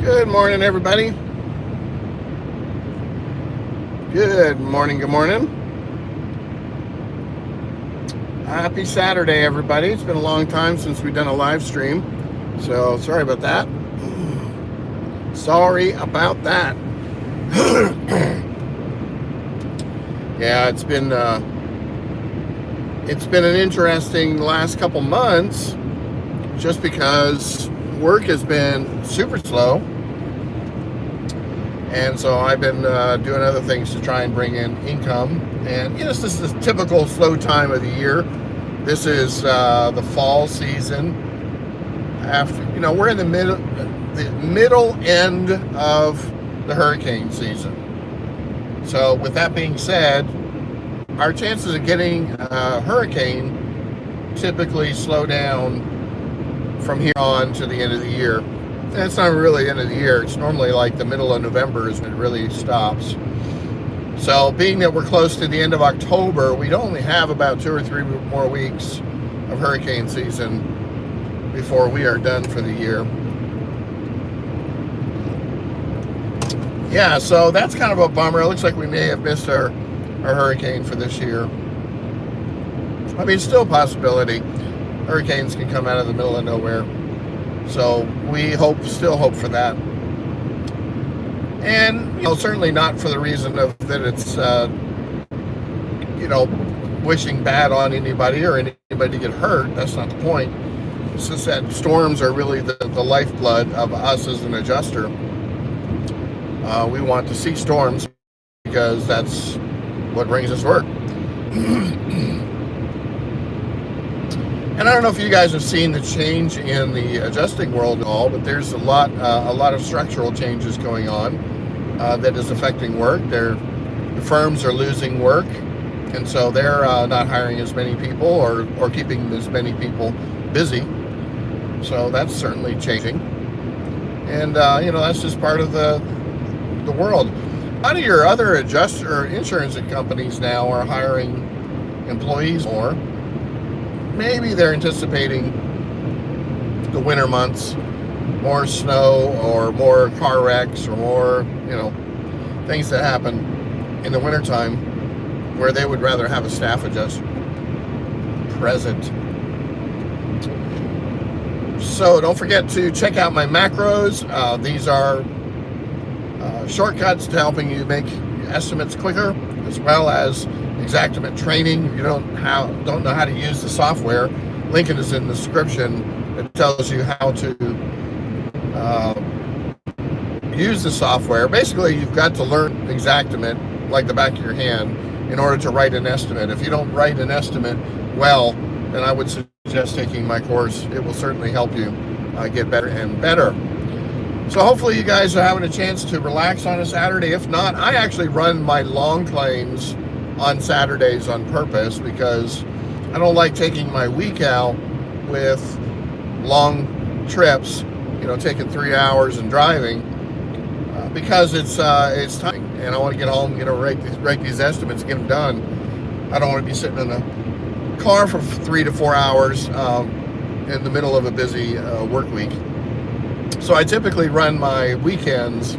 Good morning, everybody. Good morning, good morning. Happy Saturday, everybody. It's been a long time since we've done a live stream, so sorry about that. Sorry about that. Yeah, it's been an interesting last couple months just because work has been super slow. And so I've been doing other things to try and bring in income. And this is a typical slow time of the year. This is the fall season. After we're in the middle end of the hurricane season. So with that being said, our chances of getting a hurricane typically slow down from here on to the end of the year. And it's not really the end of the year. It's normally like the middle of November is when it really stops. So being that we're close to the end of October, we'd only have about 2 or 3 more weeks of hurricane season before we are done for the year. Yeah, so that's kind of a bummer. It looks like we may have missed our hurricane for this year. I mean, still a possibility. Hurricanes can come out of the middle of nowhere. So we still hope for that. And, certainly not for the reason of that it's, wishing bad on anybody or anybody get hurt. That's not the point. It's just that storms are really the lifeblood of us as an adjuster. We want to see storms because that's what brings us work. And I don't know if you guys have seen the change in the adjusting world at all, but there's a lot of structural changes going on that is affecting work. The firms are losing work, and so they're not hiring as many people or keeping as many people busy. So that's certainly changing. And that's just part of the world. A lot of your other adjuster insurance companies now are hiring employees more. Maybe they're anticipating the winter months, more snow or more car wrecks or more, things that happen in the wintertime where they would rather have a staff adjuster present. So don't forget to check out my macros. These are shortcuts to helping you make estimates quicker, as well as Xactimate training. If you don't know how to use the software, link is in the description. It tells you how to use the software. Basically, you've got to learn Xactimate like the back of your hand in order to write an estimate. If you don't write an estimate well, then I would suggest taking my course. It will certainly help you get better and better. So hopefully you guys are having a chance to relax on a Saturday. If not, I actually run my long claims on Saturdays on purpose because I don't like taking my week out with long trips, taking 3 hours and driving because it's time, and I want to get home, write these estimates, get them done. I don't want to be sitting in the car for 3 to 4 hours in the middle of a busy work week. So I typically run my weekends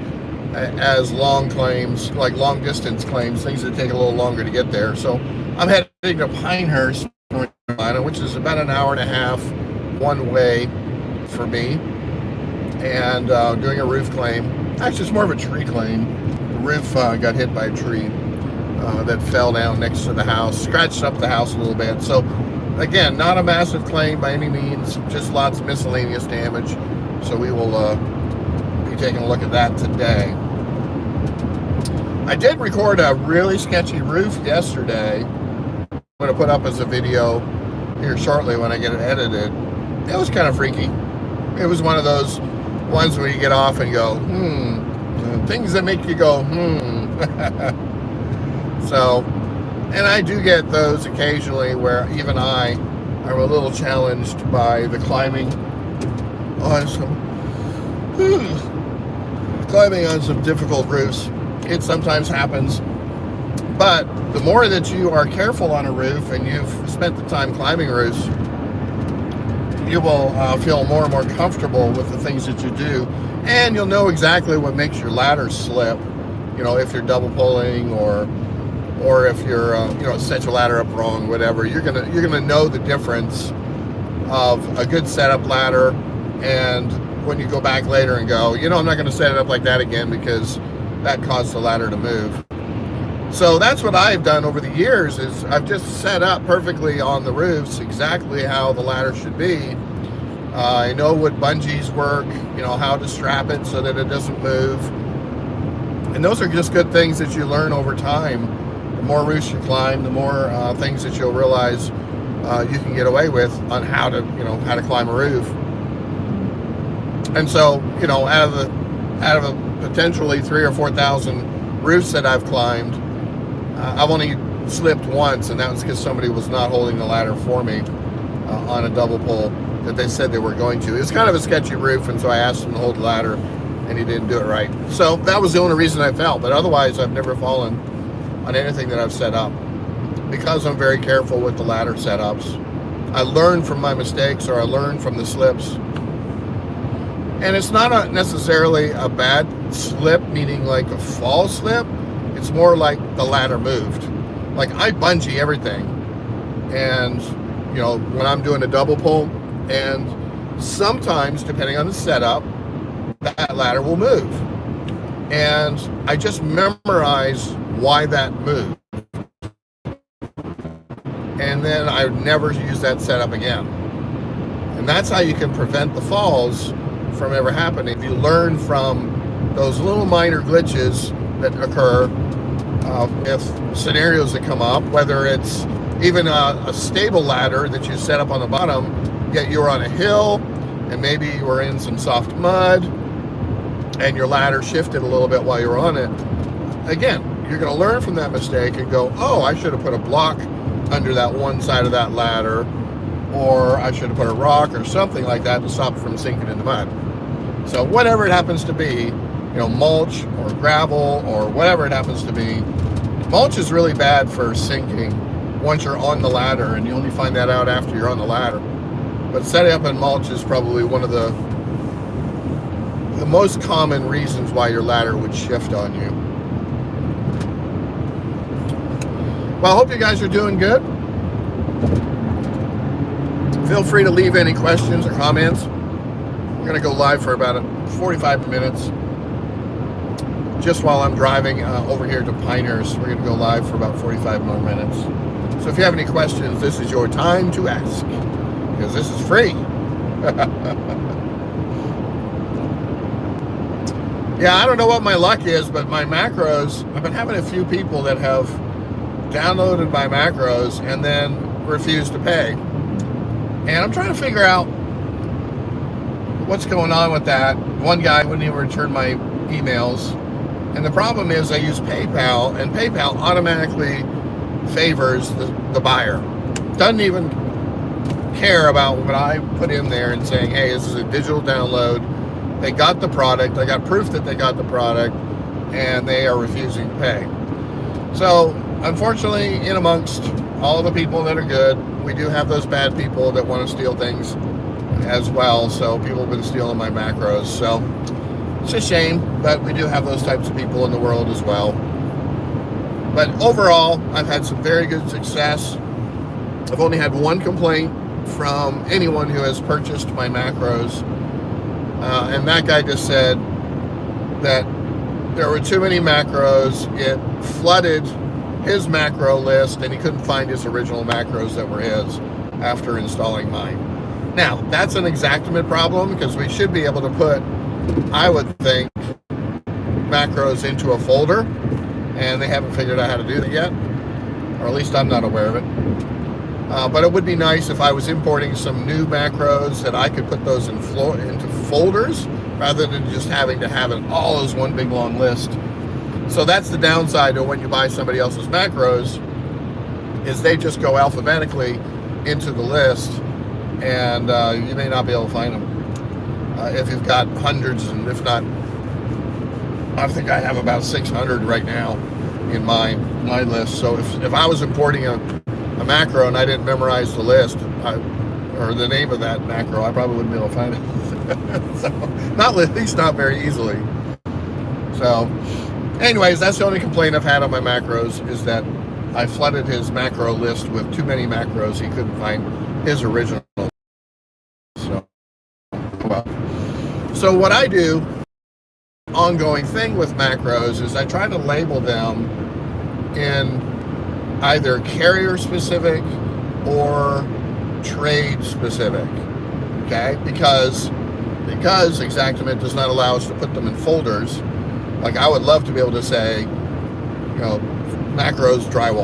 as long claims, like long distance claims, things that take a little longer to get there. So I'm heading to Pinehurst, North Carolina, which is about an hour and a half one way for me, and doing a roof claim. Actually, it's more of a tree claim. The roof got hit by a tree that fell down next to the house, scratched up the house a little bit. So again, not a massive claim by any means, just lots of miscellaneous damage. So we will be taking a look at that today. I did record a really sketchy roof yesterday. I'm going to put up as a video here shortly when I get it edited. It was kind of freaky. It was one of those ones where you get off and go, things that make you go, So, and I do get those occasionally where even I am a little challenged by the climbing on some difficult roofs. It sometimes happens, but the more that you are careful on a roof and you've spent the time climbing roofs, you will feel more and more comfortable with the things that you do, and you'll know exactly what makes your ladder slip. You know, if you're double pulling, or if you're you know, set your ladder up wrong, whatever. You're gonna know the difference of a good setup ladder, and when you go back later and go, you know, I'm not going to set it up like that again because that caused the ladder to move. So that's what I've done over the years, is I've just set up perfectly on the roofs exactly how the ladder should be. I know what bungees work, you know, how to strap it so that it doesn't move. And those are just good things that you learn over time. The more roofs you climb, the more things that you'll realize you can get away with on how to, you know, how to climb a roof. And so, you know, out of a potentially 3,000 or 4,000 roofs that I've climbed, I've only slipped once, and that was because somebody was not holding the ladder for me on a double pull that they said they were going to. It's kind of a sketchy roof, and so I asked him to hold the ladder, and he didn't do it right. So that was the only reason I fell, but otherwise I've never fallen on anything that I've set up, because I'm very careful with the ladder setups. I learn from my mistakes, or I learn from the slips. And it's not necessarily a bad slip, meaning like a fall slip. It's more like the ladder moved. Like, I bungee everything. And, you know, when I'm doing a double pull, and sometimes, depending on the setup, that ladder will move. And I just memorize why that moved. And then I would never use that setup again. And that's how you can prevent the falls from ever happening. If you learn from those little minor glitches that occur with scenarios that come up, whether it's even a stable ladder that you set up on the bottom, yet you're on a hill and maybe you were in some soft mud and your ladder shifted a little bit while you were on it. Again, you're going to learn from that mistake and go, oh, I should have put a block under that one side of that ladder, or I should have put a rock or something like that to stop it from sinking in the mud. So whatever it happens to be, you know, mulch or gravel or whatever it happens to be, mulch is really bad for sinking once you're on the ladder, and you only find that out after you're on the ladder. But setting up in mulch is probably one of the most common reasons why your ladder would shift on you. Well, I hope you guys are doing good. Feel free to leave any questions or comments. We're going to go live for about 45 minutes. Just while I'm driving over here to Pinehurst, we're going to go live for about 45 more minutes. So if you have any questions, this is your time to ask, because this is free. Yeah, I don't know what my luck is, but my macros, I've been having a few people that have downloaded my macros and then refused to pay. And I'm trying to figure out what's going on with that. One guy wouldn't even return my emails. And the problem is I use PayPal, and PayPal automatically favors the buyer. Doesn't even care about what I put in there and saying, hey, this is a digital download. They got the product. I got proof that they got the product, and they are refusing to pay. So, unfortunately, in amongst all the people that are good, we do have those bad people that want to steal things as well. So people have been stealing my macros. So it's a shame, but we do have those types of people in the world as well. But overall, I've had some very good success. I've only had one complaint from anyone who has purchased my macros. And that guy just said that there were too many macros. It flooded his macro list, and he couldn't find his original macros that were his after installing mine. Now, that's an Xactimate problem, because we should be able to put, I would think, macros into a folder, and they haven't figured out how to do that yet, or at least I'm not aware of it. But it would be nice if I was importing some new macros that I could put those into folders rather than just having to have it all as one big long list. So that's the downside of when you buy somebody else's macros, is they just go alphabetically into the list, and you may not be able to find them. If you've got hundreds, and if not, I think I have about 600 right now in my list. So if I was importing a macro and I didn't memorize the list, or or the name of that macro, I probably wouldn't be able to find it. So, not at least not very easily. So, anyways, that's the only complaint I've had on my macros, is that I flooded his macro list with too many macros. He couldn't find his original. So, well, so what I do, ongoing thing with macros, is I try to label them in either carrier specific or trade specific. Okay, because Xactimate does not allow us to put them in folders. Like, I would love to be able to say, macros drywall.